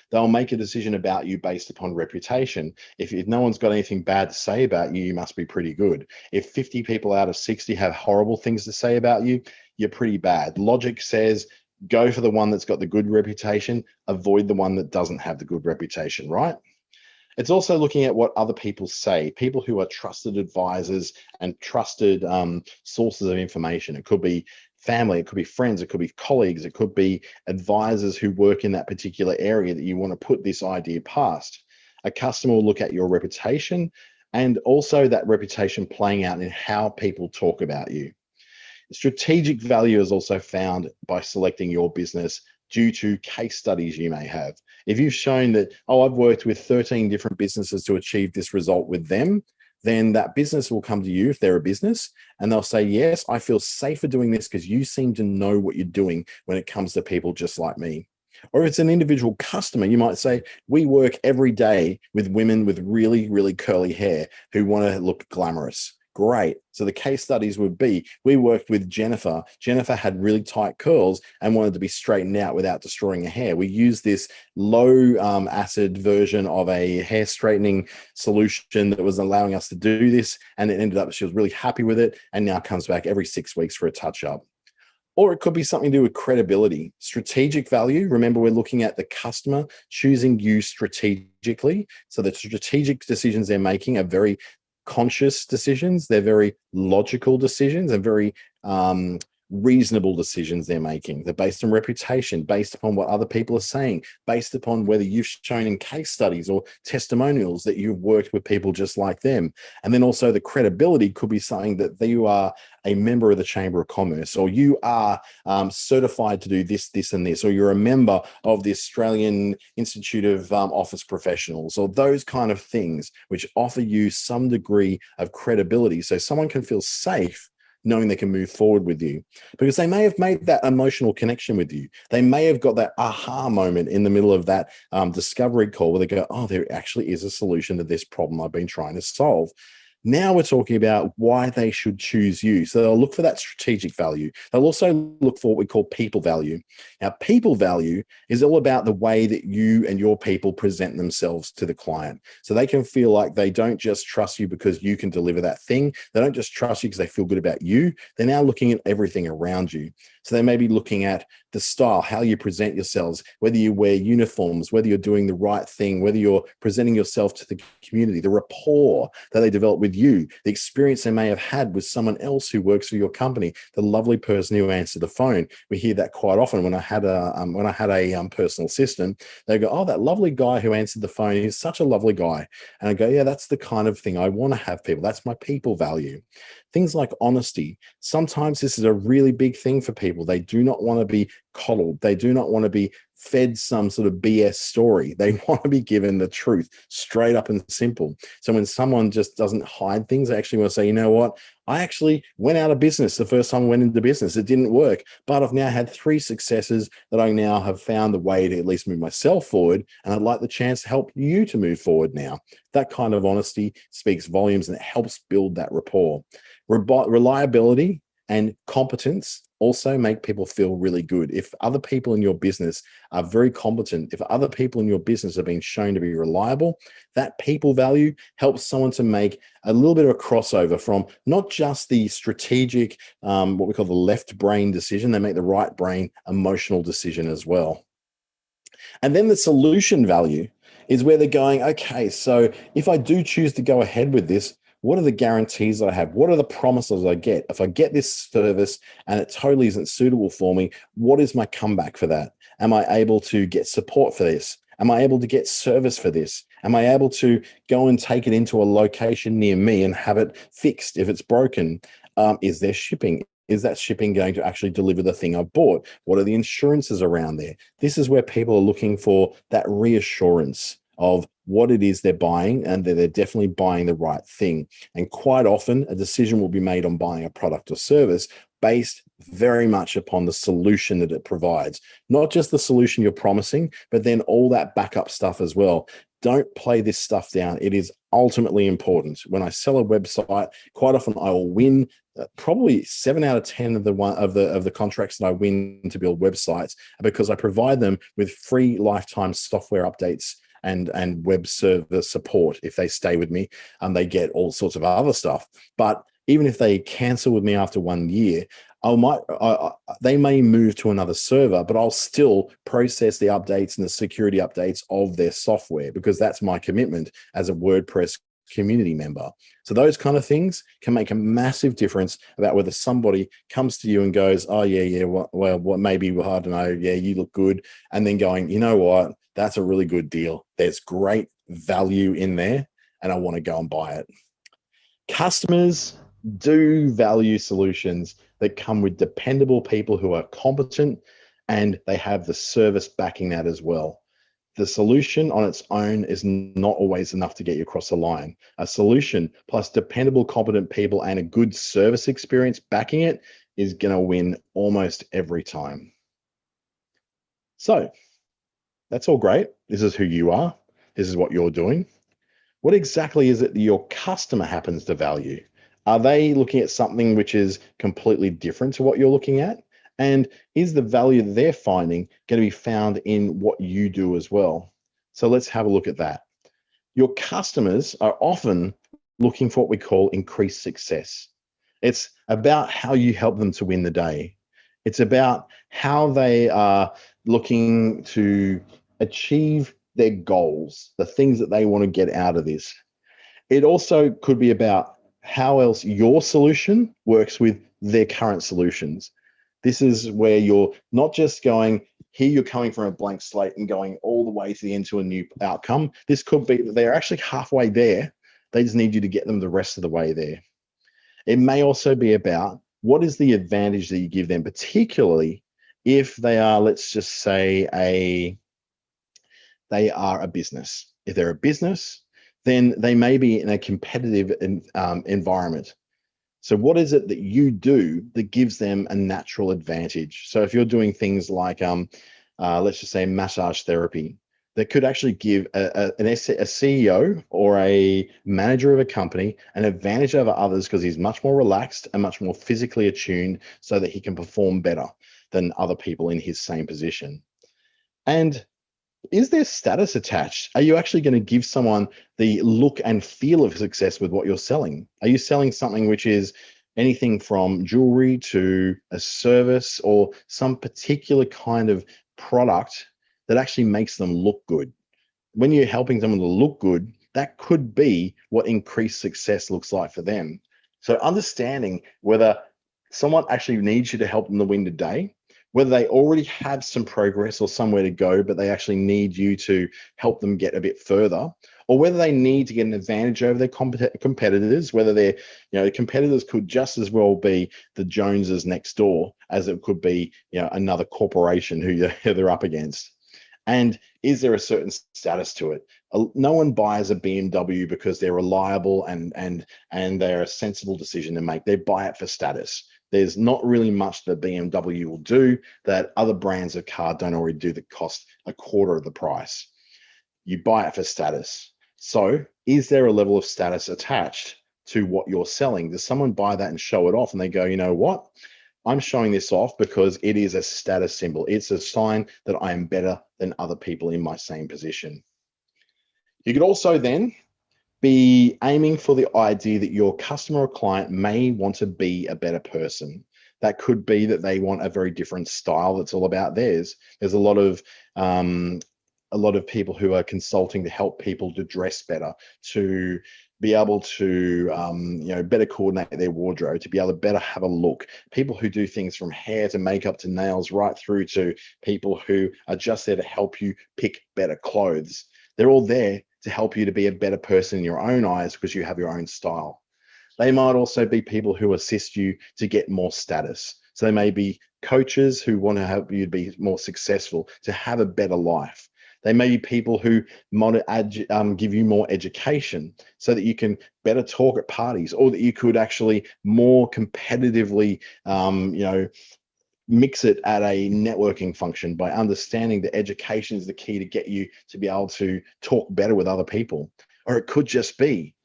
They'll make a decision about you based upon reputation. If no one's got anything bad to say about you, you must be pretty good. If 50 people out of 60 have horrible things to say about you, you're pretty bad. Logic says go for the one that's got the good reputation, avoid the one that doesn't have the good reputation, right? It's also looking at what other people say, people who are trusted advisors and trusted sources of information. It could be family, it could be friends, it could be colleagues, it could be advisors who work in that particular area that you want to put this idea past. A customer will look at your reputation and also that reputation playing out in how people talk about you. Strategic value is also found by selecting your business due to case studies you may have. If you've shown that, I've worked with 13 different businesses to achieve this result with them, then that business will come to you if they're a business and they'll say, yes, I feel safer doing this because you seem to know what you're doing when it comes to people just like me. Or if it's an individual customer, you might say, we work every day with women with really, really curly hair who want to look glamorous. Great. So the case studies would be, we worked with Jennifer. Jennifer had really tight curls and wanted to be straightened out without destroying her hair. We used this low acid version of a hair straightening solution that was allowing us to do this. And it ended up, she was really happy with it and now comes back every 6 weeks for a touch up. Or it could be something to do with credibility. Strategic value. Remember, we're looking at the customer choosing you strategically. So the strategic decisions they're making are very conscious decisions. They're very logical decisions and very reasonable decisions they're making. They're based on reputation, based upon what other people are saying, based upon whether you've shown in case studies or testimonials that you've worked with people just like them. And then also the credibility could be saying that you are a member of the Chamber of Commerce, or you are certified to do this, this, and this, or you're a member of the Australian Institute of Office Professionals, or those kind of things, which offer you some degree of credibility. So someone can feel safe knowing they can move forward with you because they may have made that emotional connection with you. They may have got that aha moment in the middle of that discovery call where they go, oh, there actually is a solution to this problem I've been trying to solve. Now we're talking about why they should choose you. So they'll look for that strategic value. They'll also look for what we call people value. Now, people value is all about the way that you and your people present themselves to the client. So they can feel like they don't just trust you because you can deliver that thing. They don't just trust you because they feel good about you. They're now looking at everything around you. So they may be looking at the style, how you present yourselves, whether you wear uniforms, whether you're doing the right thing, whether you're presenting yourself to the community, the rapport that they develop with you, the experience they may have had with someone else who works for your company, the lovely person who answered the phone. We hear that quite often when I had a personal assistant. They go, oh, that lovely guy who answered the phone, he's such a lovely guy. And I go, yeah, that's the kind of thing I want to have people. That's my people value. Things like honesty. Sometimes this is a really big thing for people. They do not want to be coddled. They do not want to be fed some sort of BS story. They want to be given the truth, straight up and simple. So when someone just doesn't hide things, they actually want to say, you know what? I actually went out of business the first time I went into business. It didn't work, but I've now had 3 successes that I now have found a way to at least move myself forward. And I'd like the chance to help you to move forward now. That kind of honesty speaks volumes and it helps build that rapport. Reliability and competence also make people feel really good. If other people in your business are very competent, if other people in your business are being shown to be reliable, that people value helps someone to make a little bit of a crossover from not just the strategic, what we call the left brain decision, they make the right brain emotional decision as well. And then the solution value is where they're going, okay, so if I do choose to go ahead with this, what are the guarantees that I have? What are the promises I get? If I get this service and it totally isn't suitable for me, what is my comeback for that? Am I able to get support for this? Am I able to get service for this? Am I able to go and take it into a location near me and have it fixed if it's broken? Is there shipping? Is that shipping going to actually deliver the thing I bought? What are the insurances around there? This is where people are looking for that reassurance of what it is they're buying and that they're definitely buying the right thing. And quite often, a decision will be made on buying a product or service based very much upon the solution that it provides. Not just the solution you're promising, but then all that backup stuff as well. Don't play this stuff down. It is ultimately important. When I sell a website, quite often I will win probably 7 out of 10 of the contracts that I win to build websites because I provide them with free lifetime software updates and web server support. If they stay with me, they get all sorts of other stuff. But even if they cancel with me after 1 year, they may move to another server, but I'll still process the updates and the security updates of their software because that's my commitment as a WordPress community member. So those kind of things can make a massive difference about whether somebody comes to you and goes, oh yeah, well, maybe, I don't know, yeah, you look good. And then going, you know what, that's a really good deal. There's great value in there and I want to go and buy it. Customers do value solutions that come with dependable people who are competent and they have the service backing that as well. The solution on its own is not always enough to get you across the line. A solution plus dependable, competent people and a good service experience backing it is going to win almost every time. So That's all great. This is who you are. This is what you're doing. What exactly is it that your customer happens to value? Are they looking at something which is completely different to what you're looking at? And is the value that they're finding going to be found in what you do as well? So let's have a look at that. Your customers are often looking for what we call increased success. It's about how you help them to win the day. It's about how they are looking to achieve their goals, the things that they want to get out of this. It also could be about how else your solution works with their current solutions. This is where you're not just going, here you're coming from a blank slate and going all the way to the end to a new outcome. This could be that they're actually halfway there. They just need you to get them the rest of the way there. It may also be about what is the advantage that you give them, particularly if they are, let's just say, they are a business. If they're a business, then they may be in a competitive environment. So, what is it that you do that gives them a natural advantage? So, if you're doing things like, let's just say, massage therapy, that could actually give a CEO or a manager of a company an advantage over others because he's much more relaxed and much more physically attuned so that he can perform better than other people in his same position. And is there status attached? Are you actually going to give someone the look and feel of success with what you're selling? Are you selling something which is anything from jewelry to a service or some particular kind of product that actually makes them look good? When you're helping someone to look good, that could be what increased success looks like for them. So understanding whether someone actually needs you to help them to win today, whether they already have some progress or somewhere to go, but they actually need you to help them get a bit further, or whether they need to get an advantage over their competitors, whether the competitors could just as well be the Joneses next door as it could be, another corporation who they're up against. And is there a certain status to it? No one buys a BMW because they're reliable and they're a sensible decision to make. They buy it for status. There's not really much that BMW will do that other brands of car don't already do that cost a quarter of the price. You buy it for status. So is there a level of status attached to what you're selling? Does someone buy that and show it off and they go, you know what? I'm showing this off because it is a status symbol. It's a sign that I am better than other people in my same position. You could also then be aiming for the idea that your customer or client may want to be a better person. That could be that they want a very different style that's all about theirs. There's a lot of people who are consulting to help people to dress better, to be able to better coordinate their wardrobe, to be able to better have a look. People who do things from hair to makeup to nails, right through to people who are just there to help you pick better clothes. They're all there to help you to be a better person in your own eyes because you have your own style. They might also be people who assist you to get more status. So they may be coaches who want to help you to be more successful, to have a better life. They may be people who want to give you more education so that you can better talk at parties, or that you could actually more competitively, mix it at a networking function by understanding that education is the key to get you to be able to talk better with other people. Or it could just be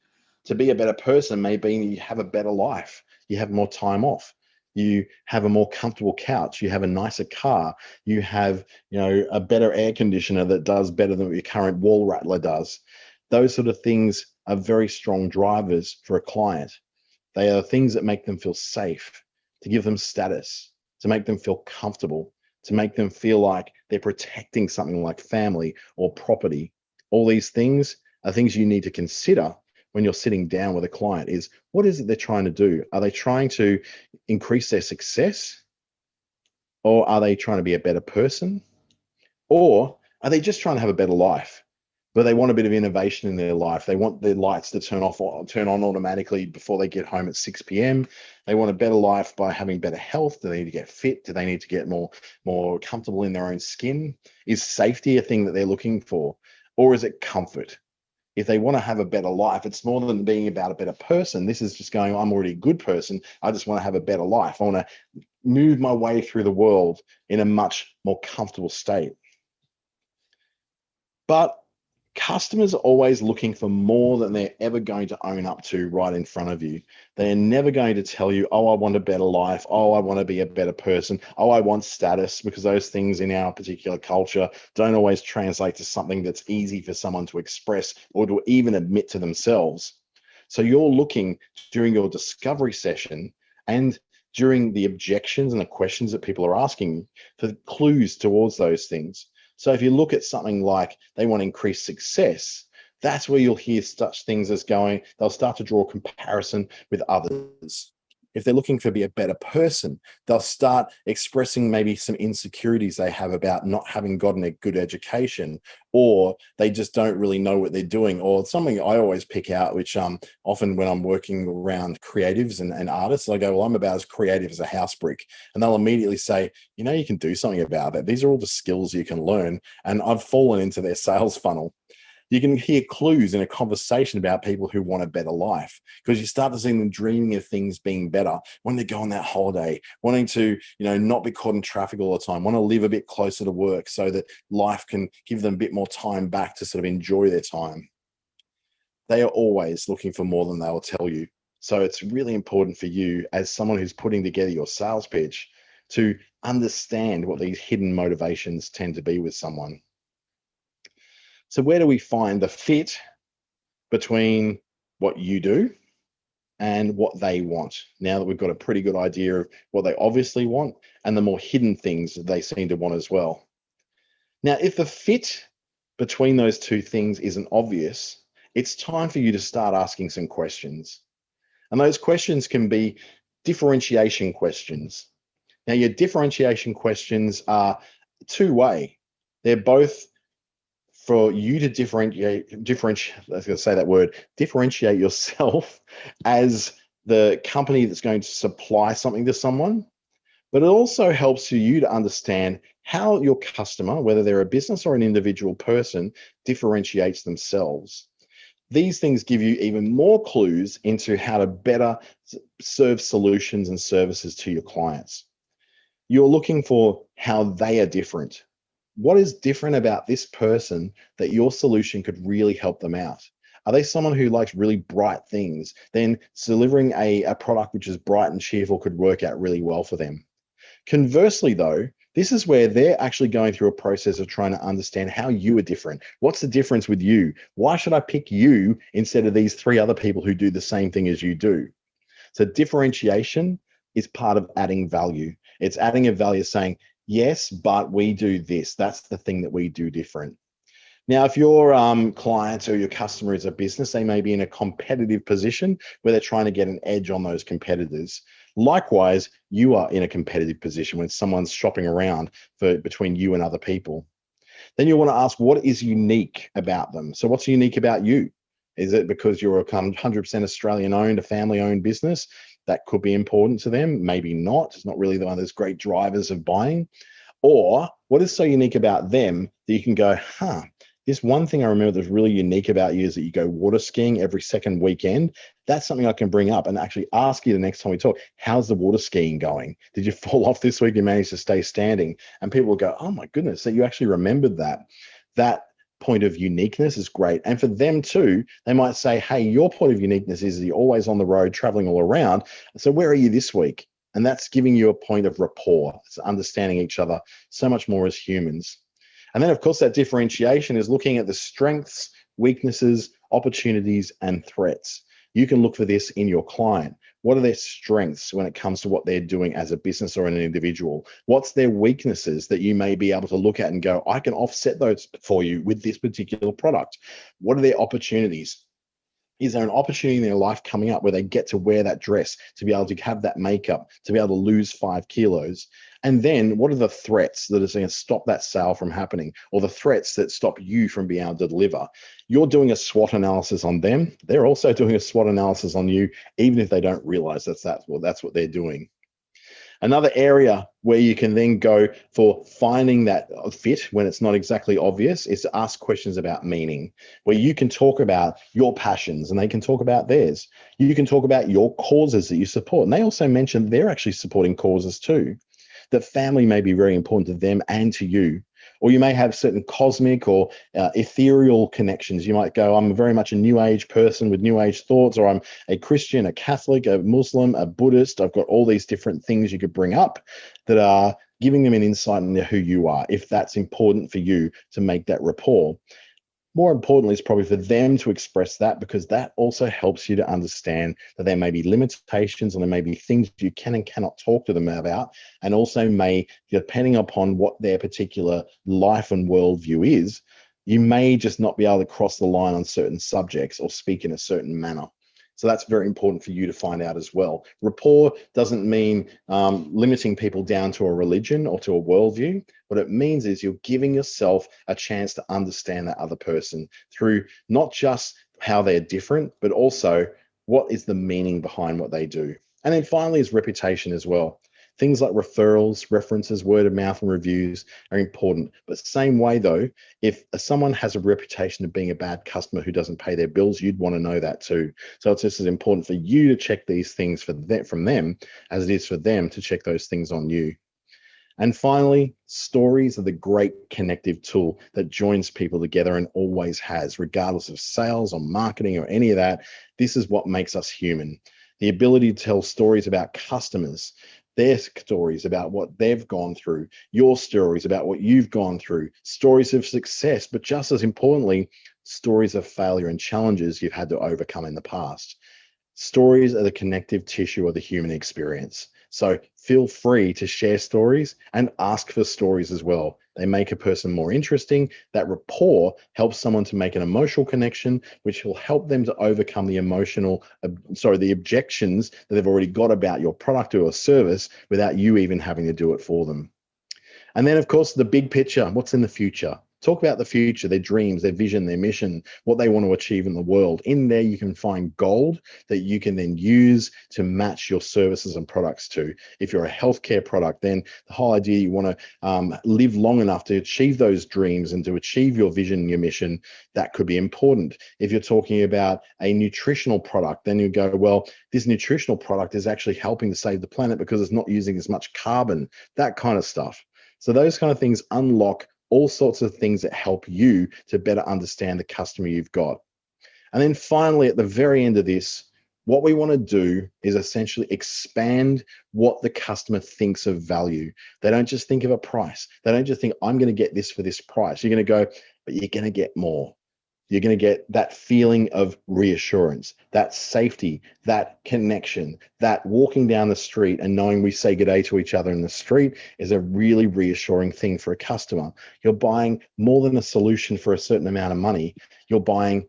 to be a better person, maybe you have a better life, you have more time off, you have a more comfortable couch, you have a nicer car, you have a better air conditioner that does better than what your current wall rattler does. Those sort of things are very strong drivers for a client. They are things that make them feel safe, to give them status, to make them feel comfortable, to make them feel like they're protecting something like family or property. All these things are things you need to consider when you're sitting down with a client. Is what is it they're trying to do? Are they trying to increase their success? Or are they trying to be a better person? Or are they just trying to have a better life? But they want a bit of innovation in their life. They want their lights to turn on automatically before they get home at 6 p.m. They want a better life by having better health. Do they need to get fit? Do they need to get more comfortable in their own skin? Is safety a thing that they're looking for? Or is it comfort? If they want to have a better life, it's more than being about a better person. This is just going, I'm already a good person. I just want to have a better life. I want to move my way through the world in a much more comfortable state. But customers are always looking for more than they're ever going to own up to right in front of you. They're never going to tell you, oh, I want a better life. Oh, I want to be a better person. Oh, I want status, because those things in our particular culture don't always translate to something that's easy for someone to express or to even admit to themselves. So you're looking during your discovery session and during the objections and the questions that people are asking for clues towards those things. So if you look at something like they want increased success, that's where you'll hear such things as going, they'll start to draw comparison with others. If they're looking to be a better person, they'll start expressing maybe some insecurities they have about not having gotten a good education, or they just don't really know what they're doing. Or something I always pick out, which often when I'm working around creatives and artists, I go, well, I'm about as creative as a house brick. And they'll immediately say, you know, you can do something about it. These are all the skills you can learn. And I've fallen into their sales funnel. You can hear clues in a conversation about people who want a better life, because you start to see them dreaming of things being better, wanting to go on that holiday, wanting to, not be caught in traffic all the time, want to live a bit closer to work so that life can give them a bit more time back to sort of enjoy their time. They are always looking for more than they'll tell you. So it's really important for you, as someone who's putting together your sales pitch, to understand what these hidden motivations tend to be with someone. So where do we find the fit between what you do and what they want? Now that we've got a pretty good idea of what they obviously want and the more hidden things that they seem to want as well. Now, if the fit between those two things isn't obvious, it's time for you to start asking some questions. And those questions can be differentiation questions. Now, your differentiation questions are two-way. They're both for you to differentiate, I was going to say that word, differentiate yourself as the company that's going to supply something to someone. But it also helps you to understand how your customer, whether they're a business or an individual person, differentiates themselves. These things give you even more clues into how to better serve solutions and services to your clients. You're looking for how they are different. What is different about this person that your solution could really help them out? Are they someone who likes really bright things? Then delivering a product which is bright and cheerful could work out really well for them. Conversely, though, this is where they're actually going through a process of trying to understand how you are different. What's the difference with you? Why should I pick you instead of these three other people who do the same thing as you do? So differentiation is part of adding value. It's adding a value saying, yes, but we do this. That's the thing that we do different. Now, if your client or your customer is a business, they may be in a competitive position where they're trying to get an edge on those competitors. Likewise, you are in a competitive position when someone's shopping around between you and other people. Then you want to ask, what is unique about them? So what's unique about you? Is it because you're a 100% Australian owned, a family owned business? That could be important to them. Maybe not. It's not really one of those great drivers of buying. Or what is so unique about them that you can go, this one thing I remember that's really unique about you is that you go water skiing every second weekend. That's something I can bring up and actually ask you the next time we talk, how's the water skiing going? Did you fall off this week? You managed to stay standing? And people will go, oh my goodness, so you actually remembered that. That point of uniqueness is great. And for them too, they might say, hey, your point of uniqueness is that you're always on the road, traveling all around. So where are you this week? And that's giving you a point of rapport. It's understanding each other so much more as humans. And then, of course, that differentiation is looking at the strengths, weaknesses, opportunities, and threats. You can look for this in your client. What are their strengths when it comes to what they're doing as a business or an individual? What's their weaknesses that you may be able to look at and go, I can offset those for you with this particular product? What are their opportunities? Is there an opportunity in their life coming up where they get to wear that dress, to be able to have that makeup, to be able to lose 5 kilos? And then what are the threats that are going to stop that sale from happening, or the threats that stop you from being able to deliver? You're doing a SWOT analysis on them. They're also doing a SWOT analysis on you, even if they don't realize that's what they're doing. Another area where you can then go for finding that fit when it's not exactly obvious is to ask questions about meaning, where you can talk about your passions and they can talk about theirs. You can talk about your causes that you support. And they also mentioned they're actually supporting causes too. That family may be very important to them and to you. Or you may have certain cosmic or ethereal connections. You might go, I'm very much a New Age person with New Age thoughts, or I'm a Christian, a Catholic, a Muslim, a Buddhist. I've got all these different things you could bring up that are giving them an insight into who you are, if that's important for you to make that rapport. More importantly, it's probably for them to express that, because that also helps you to understand that there may be limitations and there may be things you can and cannot talk to them about, and also may, depending upon what their particular life and worldview is, you may just not be able to cross the line on certain subjects or speak in a certain manner. So that's very important for you to find out as well. Rapport doesn't mean limiting people down to a religion or to a worldview. What it means is you're giving yourself a chance to understand that other person through not just how they're different, but also what is the meaning behind what they do. And then finally is reputation as well. Things like referrals, references, word of mouth, and reviews are important. But same way though, if someone has a reputation of being a bad customer who doesn't pay their bills, you'd want to know that too. So it's just as important for you to check these things from them as it is for them to check those things on you. And finally, stories are the great connective tool that joins people together and always has, regardless of sales or marketing or any of that. This is what makes us human. The ability to tell stories about customers, their stories about what they've gone through, your stories about what you've gone through, stories of success, but just as importantly, stories of failure and challenges you've had to overcome in the past. Stories are the connective tissue of the human experience. So feel free to share stories and ask for stories as well. They make a person more interesting. That rapport helps someone to make an emotional connection, which will help them to overcome the the objections that they've already got about your product or service without you even having to do it for them. And then, of course, the big picture, what's in the future? Talk about the future, their dreams, their vision, their mission, what they want to achieve in the world. In there, you can find gold that you can then use to match your services and products to. If you're a healthcare product, then the whole idea you want to live long enough to achieve those dreams and to achieve your vision and your mission, that could be important. If you're talking about a nutritional product, then you go, well, this nutritional product is actually helping to save the planet because it's not using as much carbon, that kind of stuff. So those kind of things unlock all sorts of things that help you to better understand the customer you've got. And then finally, at the very end of this, what we want to do is essentially expand what the customer thinks of value. They don't just think of a price. They don't just think, I'm going to get this for this price. You're going to go, but you're going to get more. You're going to get that feeling of reassurance, that safety, that connection, that walking down the street and knowing we say good day to each other in the street is a really reassuring thing for a customer. You're buying more than a solution for a certain amount of money. You're buying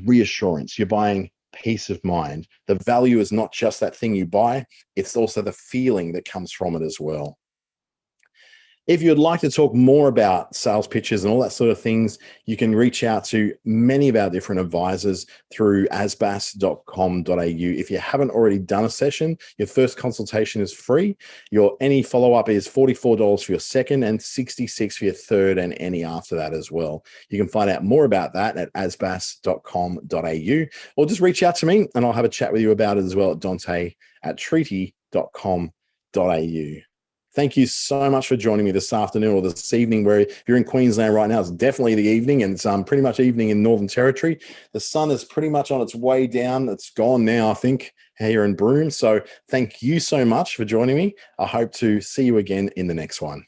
reassurance. You're buying peace of mind. The value is not just that thing you buy, it's also the feeling that comes from it as well. If you'd like to talk more about sales pitches and all that sort of things, you can reach out to many of our different advisors through asbas.com.au. If you haven't already done a session, your first consultation is free. Your any follow-up is $44 for your second and $66 for your third, and any after that as well. You can find out more about that at asbas.com.au, or just reach out to me and I'll have a chat with you about it as well at dante@treaty.com.au. Thank you so much for joining me this afternoon or this evening, where if you're in Queensland right now, it's definitely the evening, and it's pretty much evening in Northern Territory. The sun is pretty much on its way down. It's gone now, I think, here in Broome. So thank you so much for joining me. I hope to see you again in the next one.